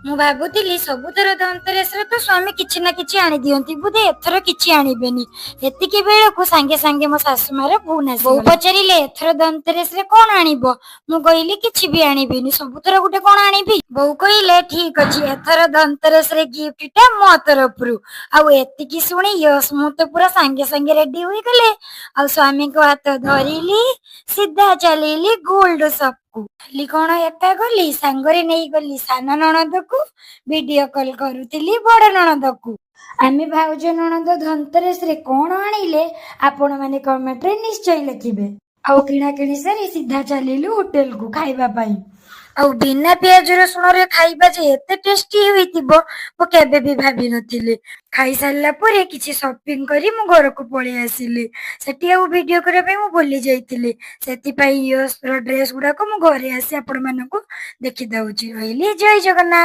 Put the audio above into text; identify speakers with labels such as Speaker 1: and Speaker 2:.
Speaker 1: ମୁଁ ଭାବୁଥିଲି ସବୁଥର ଧନତେରସରେ ତ ସ୍ୱାମୀ କିଛି ନା କିଛି ଆଣି ଦିଅନ୍ତି, ବୋଧେ ଏଥର କିଛି ଆଣିବେନି। ଏତିକି ବେଳକୁ ସାଙ୍ଗେ ସାଙ୍ଗେ ମୋ ଶାଶୁ ମାର ଫୋନ୍ ଆସିଲା। ବୋଉ ପଚାରିଲେ ଏଥର ଧନତେରସରେ କଣ ଆଣିବ? ମୁଁ କହିଲି କିଛି ବି ଆଣିବିନି, ସବୁଥର ଗୋଟେ କଣ ଆଣିବି। ବୋଉ କହିଲେ ଠିକ ଅଛି, ଏଥର ଧନତେରସରେ ଗିଫ୍ଟଟା ମୋ ତରଫରୁ। ଆଉ ଏତିକି ଶୁଣି ୟସ୍ ମୁଁ ତ ପୁରା ସାଙ୍ଗେ ସାଙ୍ଗେ ରେଡି ହୋଇଗଲେ, ଆଉ ସ୍ୱାମୀଙ୍କ ହାତ ଧରିଲି, ସିଧା ଚାଲିଲି ଗୋଲ୍ଡ ସପକୁ। ଖାଲି କଣ ଏକା ଗଲି, ସାଙ୍ଗରେ ନେଇଗଲି ସାନ ନଣନ୍ଦକୁ, ଭିଡିଓ କଲ କରୁଥିଲି ବଡ ନଣନ୍ଦକୁ। ଆମେ ଭାଉଜ ନଣନ୍ଦ ଧନତେରସରେ କଣ ଆଣିଲେ ଆପଣ ମାନେ କମେଣ୍ଟରେ ନିଶ୍ଚୟ ଲେଖିବେ। ଆଉ କିଣାକିଣି ସାରି ସିଧା ଚାଲିଲୁ ହୋଟେଲକୁ ଖାଇବା ପାଇଁ। ଆଉ ବିନା ପିଆଜ ରସୁଣରେ ଖାଇବା ଯେ ଏତେ ଟେଷ୍ଟି ହୋଇଥିବ ମୁଁ କେବେ ବି ଭାବିନଥିଲି। ଖାଇସାରିଲା ପରେ କିଛି ସପିଂ କରି ମୁଁ ଘରକୁ ପଳେଇ ଆସିଲି। ସେଠି ଆଉ ଭିଡିଓ କରିବା ପାଇଁ ମୁଁ ଭୁଲି ଯାଇଥିଲି। ସେଥିପାଇଁ ୟଶର ଡ୍ରେସ ଗୁଡାକ ମୁଁ ଘରେ ଆସି ଆପଣ ମାନଙ୍କୁ ଦେଖି ଦଉଛି। ରହିଲି, ଜୟ ଜଗନ୍ନାଥ।